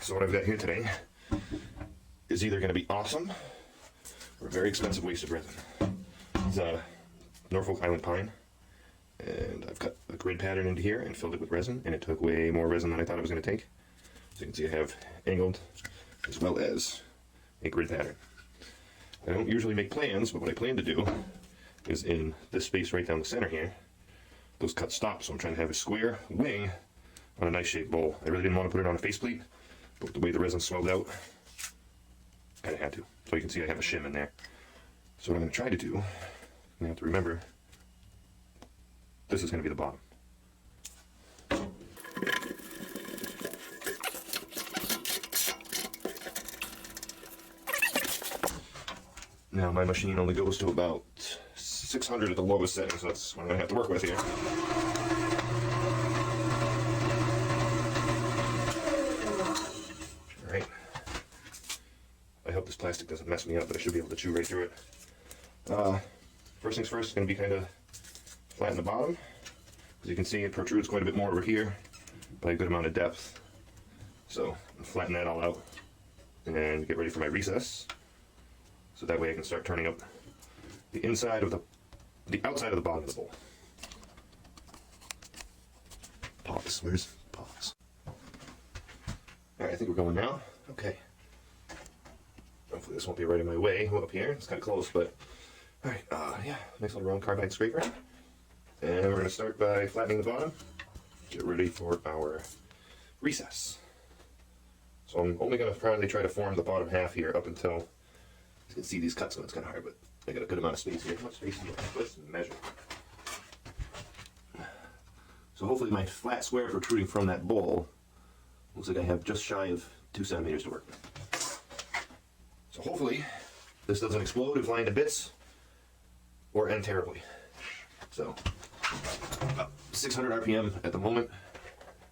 So what I've got here today is either going to be awesome or a very expensive waste of resin. It's Norfolk Island pine, and I've cut a grid pattern into here and filled it with resin, and it took way more resin than I thought it was going to take. So you can see I have angled as well as a grid pattern. I don't usually make plans, but what I plan to do is in this space right down the center here, those cut stop, so I'm trying to have a square wing on a nice shaped bowl. I really didn't want to put it on a faceplate, but with the way the resin swelled out, kind of had to. So you can see I have a shim in there. So what I'm going to try to do, you have to remember, this is going to be the bottom. Now my machine only goes to about 600 at the lowest setting, so that's what I'm going to have to work with here. Alright. I hope this plastic doesn't mess me up, but I should be able to chew right through it. First things first, it's going to be kind of flatten the bottom. As you can see, it protrudes quite a bit more over here by a good amount of depth. So flatten that all out and get ready for my recess. So that way I can start turning up the inside of the outside of the bottom of the bowl. Pause. Where's pause? Alright, I think we're going now. Okay. Hopefully this won't be right in my way up here. It's kind of close, but alright, yeah, nice little round carbide scraper. And we're going to start by flattening the bottom. Get ready for our recess. So I'm only going to probably try to form the bottom half here up until you can see these cuts, so it's kind of hard, but I got a good amount of space here. How much space do you have? Let's measure. So hopefully my flat square protruding from that bowl looks like I have just shy of 2 centimeters to work with. So hopefully this doesn't explode and fly into bits or end terribly. So about 600 RPM at the moment.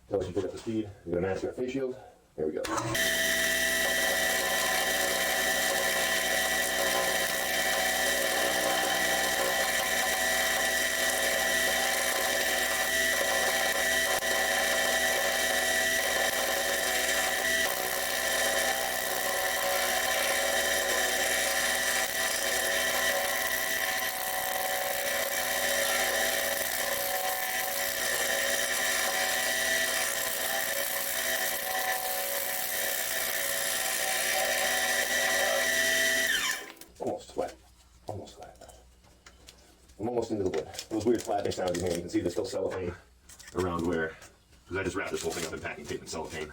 Until I can pick up the speed. I'm going to mask our face shield. There we go. Almost flat. Almost flat. I'm almost into the wood. Those weird flattening sounds in here, you can see there's still cellophane around where, because I just wrapped this whole thing up in packing tape and cellophane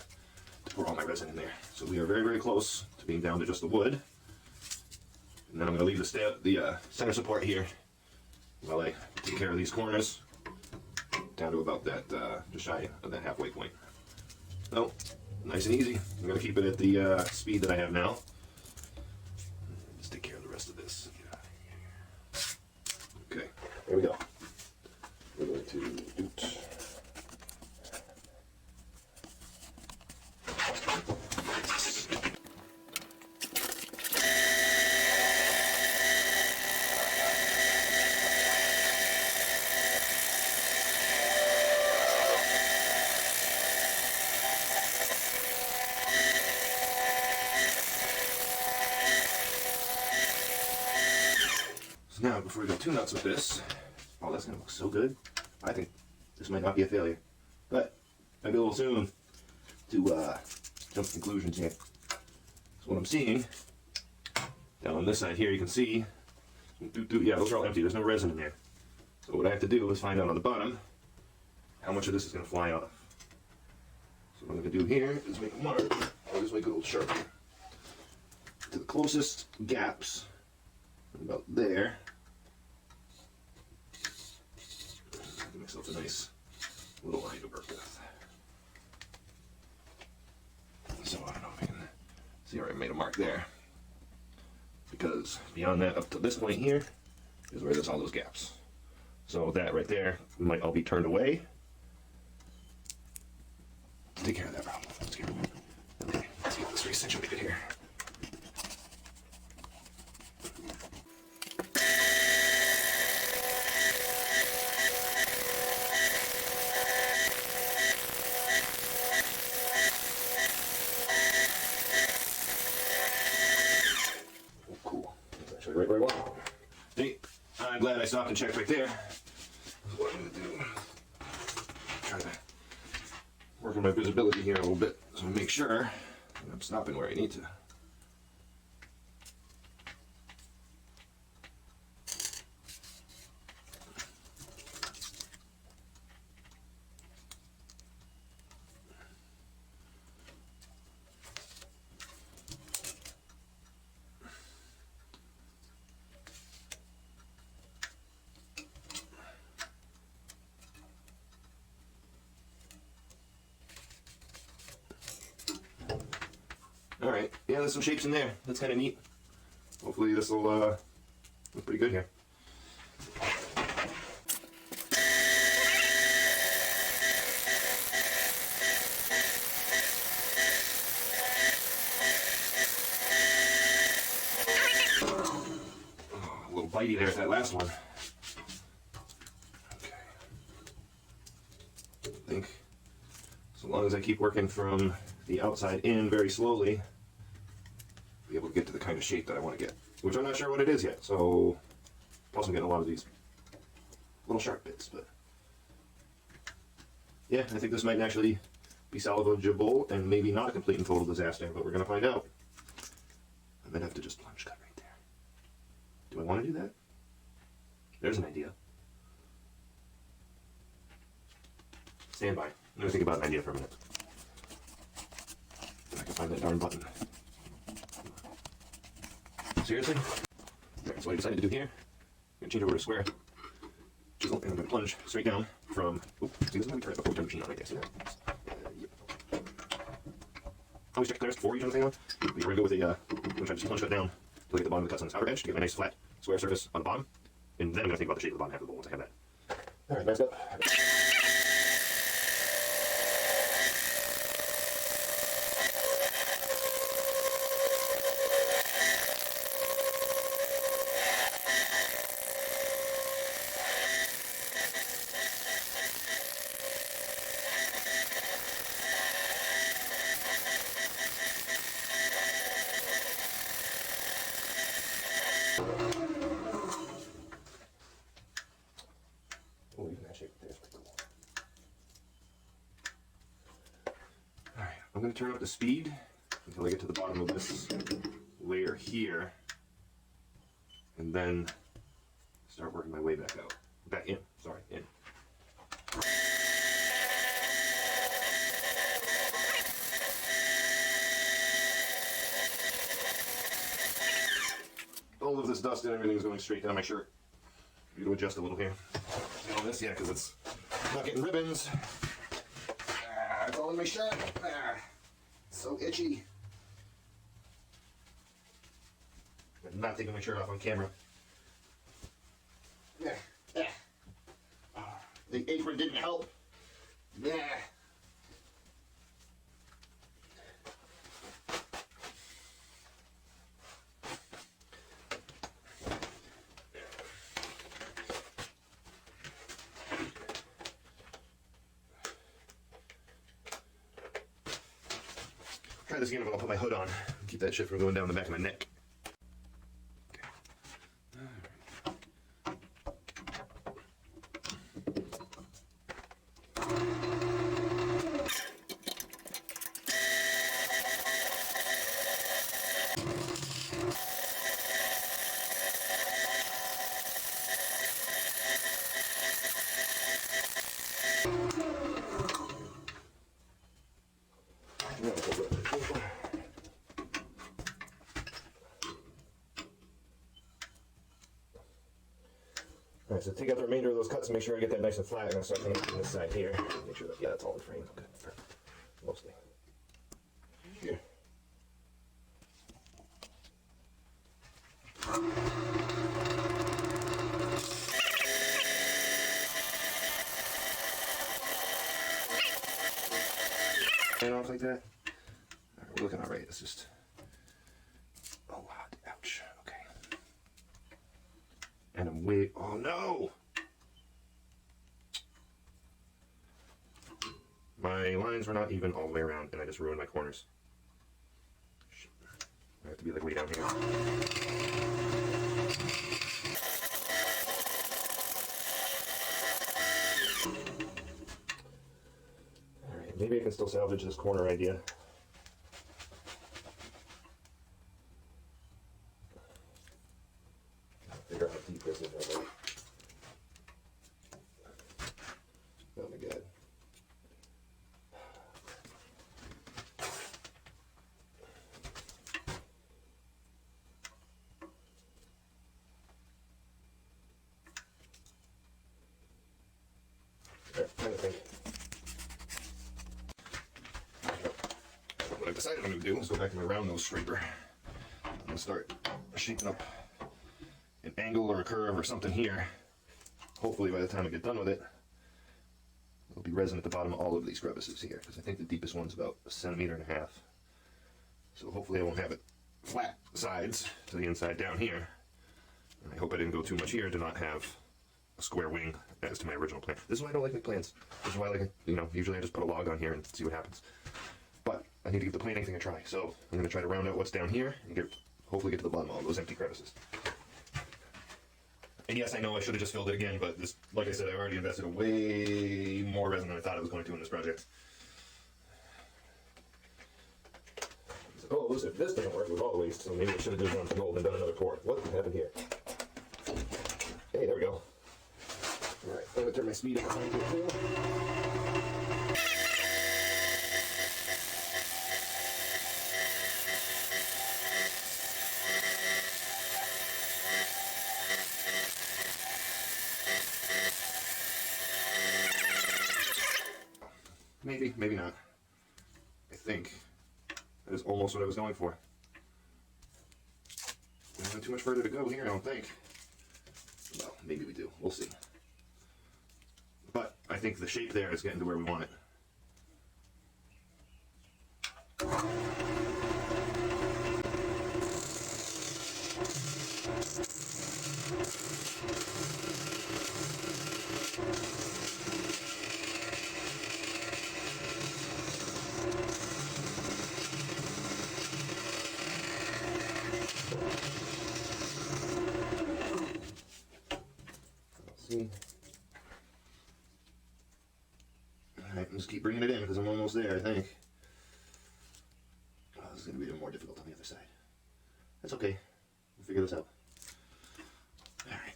to pour all my resin in there. So we are very, very close to being down to just the wood. And then I'm going to leave the center support here while I take care of these corners down to about that, just shy of that halfway point. So, nice and easy. I'm going to keep it at the speed that I have now. Let's take care of the rest of this. Okay, here we go. We're going to doot. Now, before we go too nuts with this, oh, that's going to look so good. I think this might not be a failure, but maybe a little soon to jump to conclusions here. So what I'm seeing, down on this side here, you can see, yeah, those are all empty. There's no resin in there. So what I have to do is find out on the bottom how much of this is going to fly off. So what I'm going to do here is make a mark. I'll just make a little Sharpie to the closest gaps, about there. Give myself a nice little line to work with. So I don't know if you can see where I made a mark there. Because beyond that, up to this point here, is where there's all those gaps. So that right there might all be turned away. Take care of that problem. Let's get this resituated here. I'm glad I stopped and checked right there. What I'm going to do, try to work on my visibility here a little bit so I make sure I'm stopping where I need to. Alright, yeah, there's some shapes in there. That's kind of neat. Hopefully this will look pretty good here. Oh, a little bitey there at that last one. Okay. I think so long as I keep working from the outside in very slowly, be able to get to the kind of shape that I want to get, which I'm not sure what it is yet. So, plus I'm getting a lot of these little sharp bits, but yeah, I think this might actually be salvageable and maybe not a complete and total disaster, but we're going to find out. I might have to just plunge cut right there. Do I want to do that? There's an idea. Stand by. I'm going to think about an idea for a minute. If I can find that darn button. Seriously? Alright, so what I decided to do here, I'm going to change over to square chisel, and I'm going to plunge straight down from, see, this is how we turn it before we turn the machine on right there, see that? Yep. Always check clearance before you turn the thing on. But you're going to go with a, I'm going to try to just plunge that down until I get the bottom of the cuts on this outer edge to get my nice flat square surface on the bottom. And then I'm going to think about the shape of the bottom half of the bowl once I have that. Alright, next up. Oh, even that shape there is pretty cool. Alright, I'm going to turn up the speed until I get to the bottom of this layer here, and then start working my way back out. Back in, sorry, in. All of this dust and everything is going straight down my shirt. I'm going to adjust a little here. See all this? Yeah, because it's not getting ribbons. It's all in my shirt. So itchy. I'm not taking my shirt off on camera. The apron didn't help. Yeah. Try this again, but I'll put my hood on. Keep that shit from going down the back of my neck. Alright, so take out the remainder of those cuts and make sure I get that nice and flat. I'm going to start finishing this side here. Make sure that, yeah, that's all in frame. Good, mostly. Here. And off like that. Alright, we're looking alright. It's just a lot. Ouch. Okay. And I'm way. Oh no! My lines were not even all the way around, and I just ruined my corners. Shit. I have to be like way down here. Maybe I can still salvage this corner idea. Figure out how deep this is already. Oh my god. Trying to think. What I've decided I'm going to do is go back to my round nose scraper. I'm going to start shaping up an angle or a curve or something here. Hopefully by the time I get done with it, there'll be resin at the bottom of all of these crevices here, because I think the deepest one's about 1.5 centimeters. So hopefully I won't have it flat sides to the inside down here. And I hope I didn't go too much here to not have a square wing as to my original plan. This is why I don't like my plans. This is why I like, usually I just put a log on here and see what happens. But I need to give the planing thing a try. So I'm going to try to round out what's down here and hopefully get to the bottom of all those empty crevices. And yes, I know I should have just filled it again, but this, like I said, I've already invested way more resin than I thought I was going to in this project. So, oh, listen, this didn't work with all the waste, so maybe I should have just gone for gold and done another pour. What happened here? Hey, there we go. Alright, I'm going to turn my speed up behind here too. Maybe, maybe not. I think that is almost what I was going for. We don't have too much further to go here, I don't think. Well, maybe we do. We'll see. But I think the shape there is getting to where we want it. See? Alright, just keep bringing it in because I'm almost there, I think. Oh, this is going to be even more difficult on the other side. That's okay. We'll figure this out. Alright,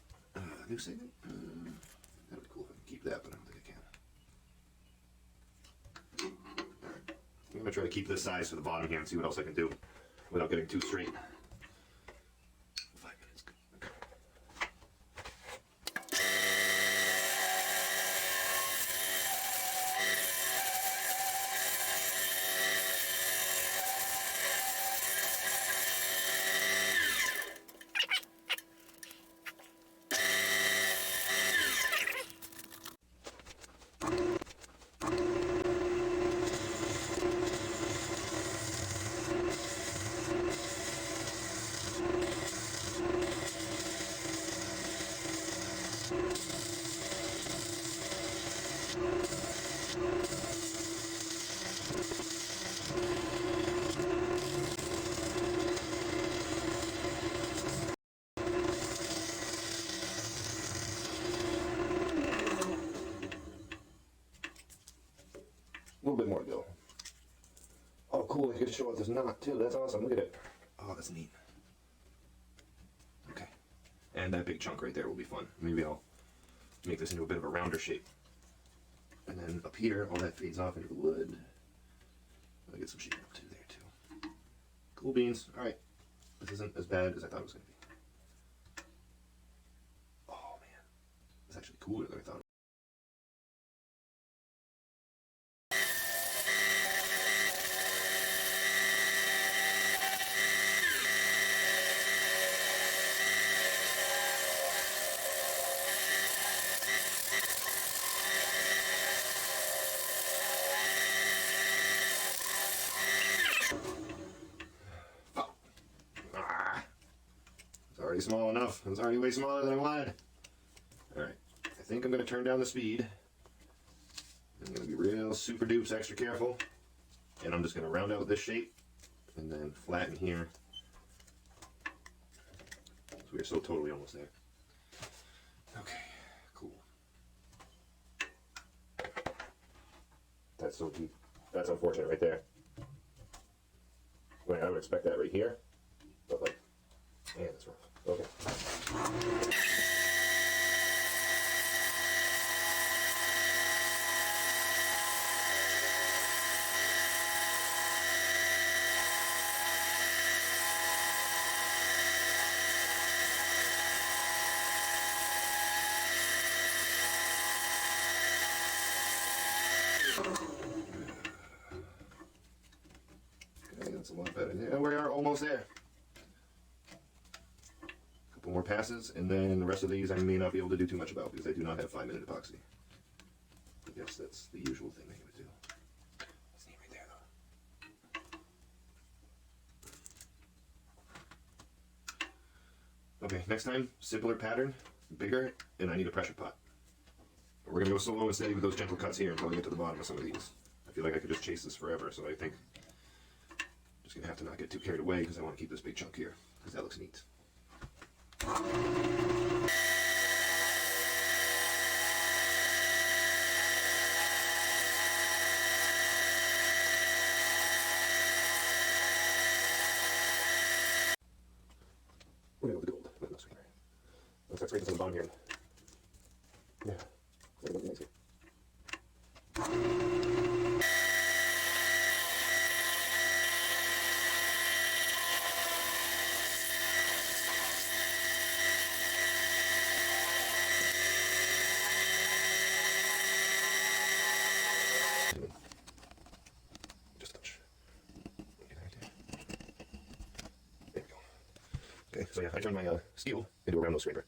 new segment. That would be cool if I can keep that, but I don't think I can. Alright, I'm going to try to keep this size for the bottom here and see what else I can do without getting too straight. 5 minutes. Okay. A little bit more to go. Oh, cool. I get to show off this knot, too. That's awesome. Look at it. Oh, that's neat. Okay. And that big chunk right there will be fun. Maybe I'll make this into a bit of a rounder shape. And then up here, all that fades off into the wood. I'll get some shaping up to there, too. Cool beans. All right. This isn't as bad as I thought it was going to be. Oh, man. It's actually cooler than I thought. Small enough. It was already way smaller than I wanted. Alright. I think I'm going to turn down the speed. I'm going to be real super dupes extra careful. And I'm just going to round out this shape and then flatten here. So we're so totally almost there. Okay. Cool. That's so deep. That's unfortunate right there. I would expect that right here, but like, man, that's rough. Okay. Okay, that's a lot better. Yeah, we are almost there. A couple more passes, and then the rest of these I may not be able to do too much about because I do not have 5-minute epoxy. I guess that's the usual thing they would do. That's neat right there, though. Okay, next time, simpler pattern, bigger, and I need a pressure pot. We're gonna go slow and steady with those gentle cuts here until we get to the bottom of some of these. I feel like I could just chase this forever, so I think I'm just gonna have to not get too carried away because I want to keep this big chunk here because that looks neat. We're gonna go with the gold. Let's scrape this on the bottom here. Yeah. That'll be nice here. Just a touch. There we go. Okay, so yeah, I turned my steel into a round nose scraper.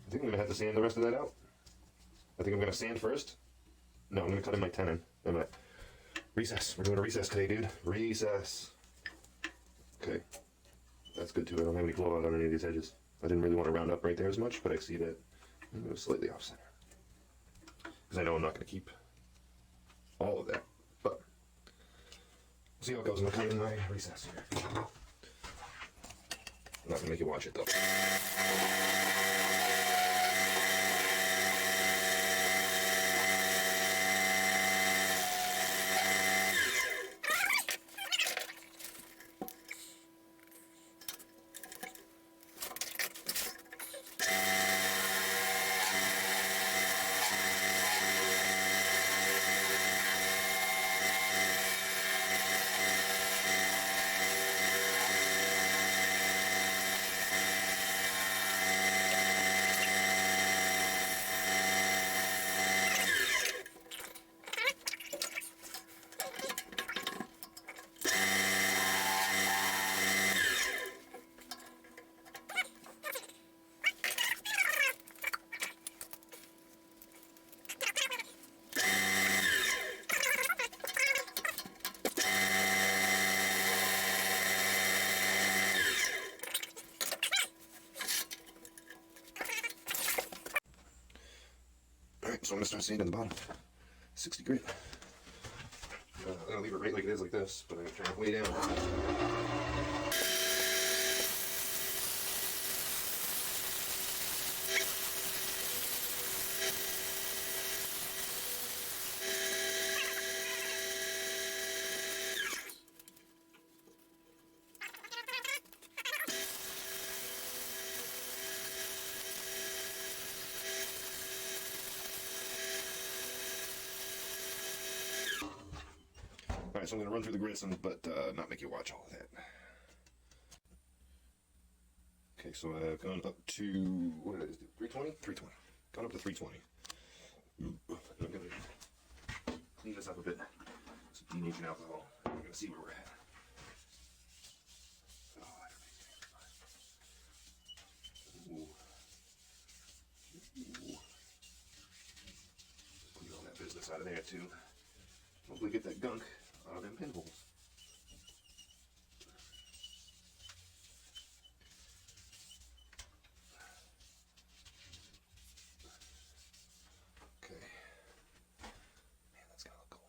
I think I'm gonna have to sand the rest of that out. I think I'm gonna sand first. No, I'm gonna cut in my tenon. I'm gonna recess. We're doing a recess today, dude. Recess. Okay. That's good too. I don't have any blowout on any of these edges. I didn't really want to round up right there as much, but I see that it was slightly off center. Because I know I'm not gonna keep all of that. But we'll see how it goes. I'm gonna cut in my recess here. I'm not gonna make you watch it though. So I'm going to start sanding the bottom. 60 grit. I'm going to leave it right like it is like this, but I'm going to turn it way down. Alright, so I'm going to run through the resin, but not make you watch all of that. Okay, so I've gone up to, what did I just do, 320? 320. Gone up to 320. I'm going to clean this up a bit. Some denaturing alcohol. We're going to see where we're at. inside of there too. Hopefully get that gunk out of them pinholes. Okay. Man, that's gonna look cool.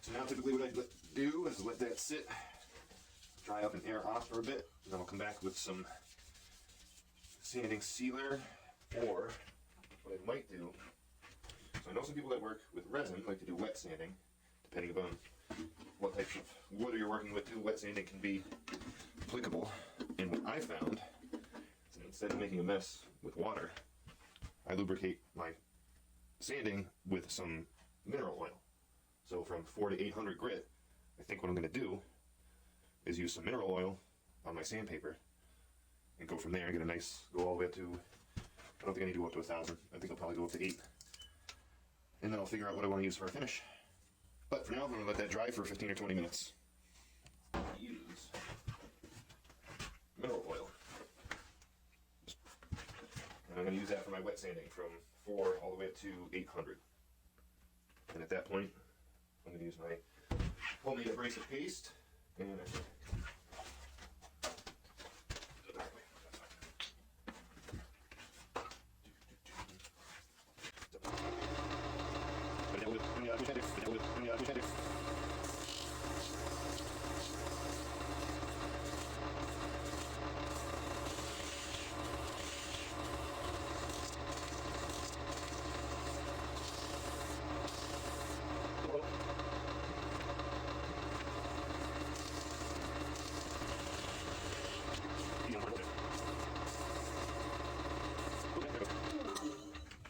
So now typically what I do is let that sit, dry up and air off for a bit, and then I'll come back with some sanding sealer, or what I might do, so I know some people that work with resin like to do wet sanding, depending upon what type of wood you're working with too. Wet sanding can be applicable, and what I found is that instead of making a mess with water, I lubricate my sanding with some mineral oil. So from 400 to 800 grit, I think what I'm going to do is use some mineral oil on my sandpaper and go from there and get a nice, go all the way up to, I don't think I need to go up to 1,000. I think I'll probably go up to 8. And then I'll figure out what I want to use for a finish. But for now, I'm going to let that dry for 15 or 20 minutes. Use mineral oil. And I'm going to use that for my wet sanding from 4 all the way up to 800. And at that point, I'm going to use my homemade abrasive paste. And I think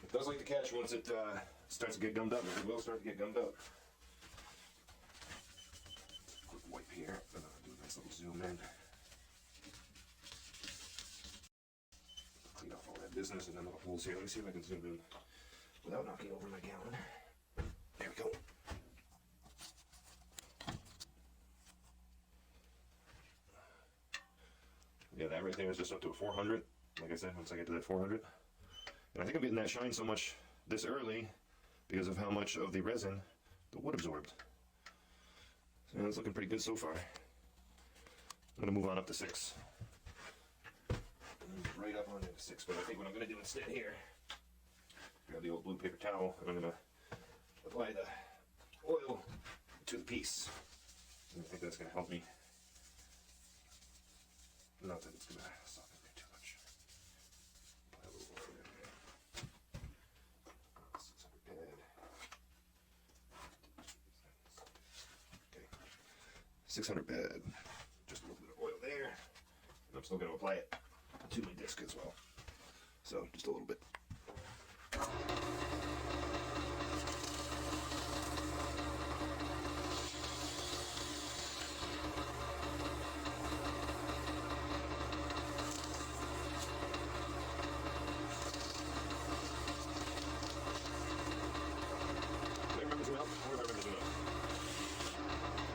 it does like to catch once it starts to get gummed up. It will start to get gummed up. Quick wipe here. Do a nice little zoom in. Clean off all that business and then the holes here. Let me see if I can zoom in without knocking over my gallon. There we go. Yeah, that right there is just up to a 400. Like I said, once I get to that 400. And I think I'm getting that shine so much this early because of how much of the resin the wood absorbed. So it's looking pretty good so far. I'm going to move on up to 6. Right up on into 6, but I think what I'm going to do instead here, grab the old blue paper towel, and I'm going to apply the oil to the piece. And I think that's going to help me. Not that it's going to soften it too much. Apply a little oil in there. 600 pad. Okay. 600 pad. Just a little bit of oil there. And I'm still going to apply it to my disc as well. So just a little bit.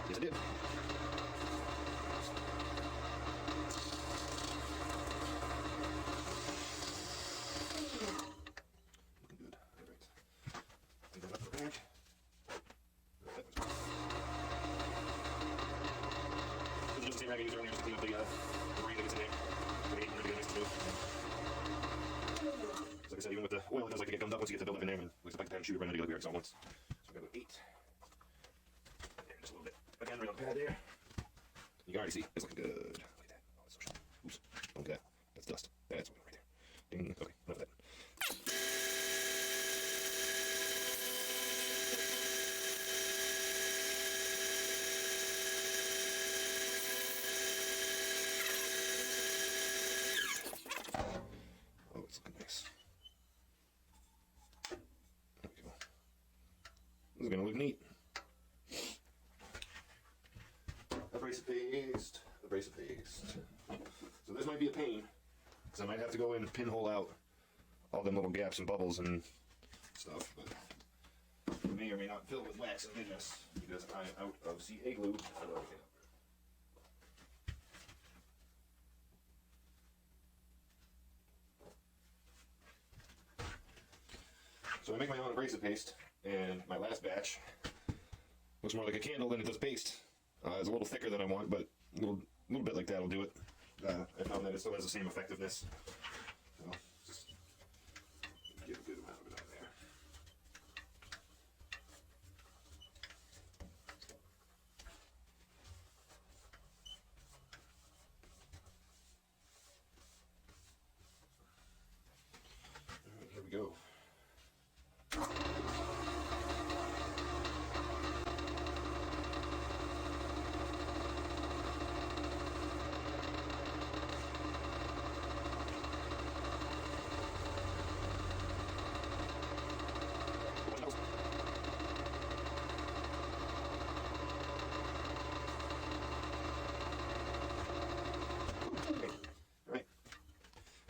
Yes, I did. Looking good. All right. Take that up the back. This is just the same rag I used earlier just to clean up the debris that gets in there. Really get nice and smooth. So like I said, even with the oil, it does like to get gummed up once you get the buildup in there, and it looks like I can shoot it right now to get like we once. So I'm going to go 8. There, just a little bit. Again, right on the pad there. You can already see it's looking good. Look at that. Oh, it's so sharp. Oops. Look at that. That's dust. That's oil right there. Ding. Okay, enough of that. Oh, it's looking nice. There we go. This is going to look neat. Abrasive paste, abrasive paste. So this might be a pain, because I might have to go in and pinhole out all them little gaps and bubbles and stuff, but it may or may not fill with wax and goodness, because I'm out of CA glue for everything. So I make my own abrasive paste, and my last batch looks more like a candle than it does paste. It's a little thicker than I want, but a little bit like that will do it. I found that it still has the same effectiveness. So just get a good amount of it on there. All right, here we go.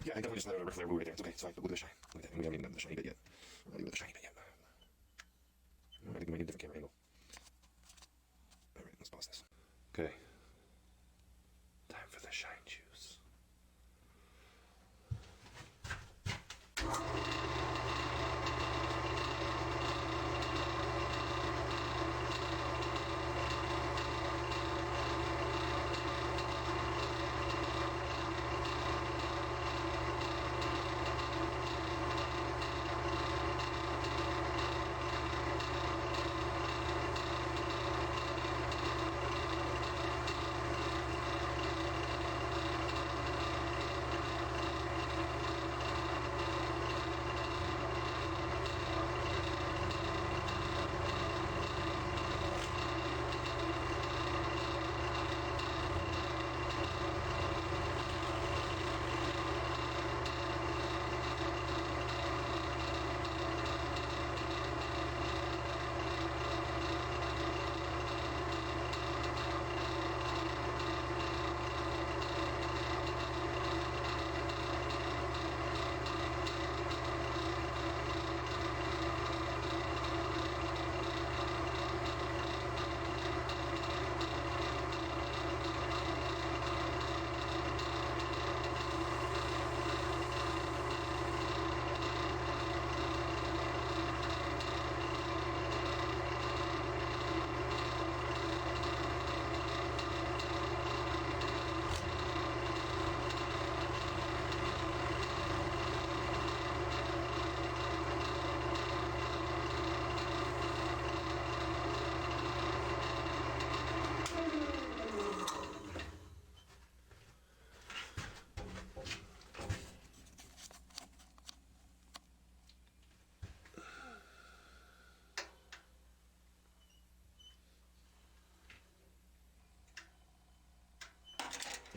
Yeah, I definitely just let out a regular blue right there. It's okay. It's fine. Look at the shine. Look at that. We haven't even done the shiny bit yet. I'm not even the shiny bit yet. I think we might need a different camera angle. Alright, let's pause this. Okay. Time for the shine juice.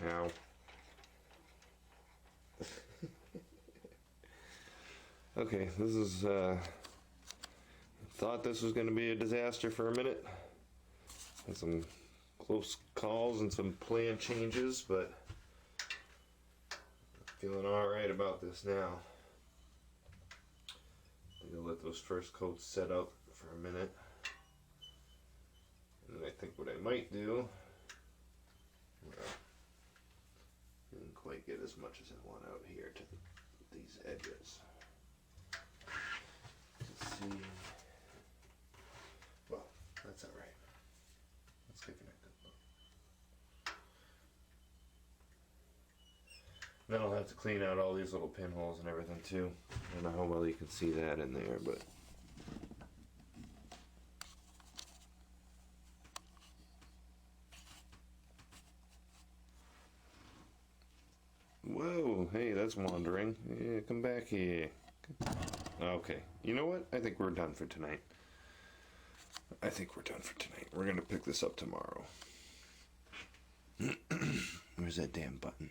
Now. Okay, this is, thought this was going to be a disaster for a minute. Had some close calls and some plan changes, but I'm feeling alright about this now. I'm going to let those first coats set up for a minute. And I think what I might do, well, I didn't quite get as much as I want out here to these edges. Let's see. Well, that's alright. Let's get connected. Then I'll have to clean out all these little pinholes and everything too. I don't know how well you can see that in there, but whoa, hey, that's wandering. Yeah, come back here. Okay, you know what? I think we're done for tonight. We're gonna pick this up tomorrow. Where's that damn button?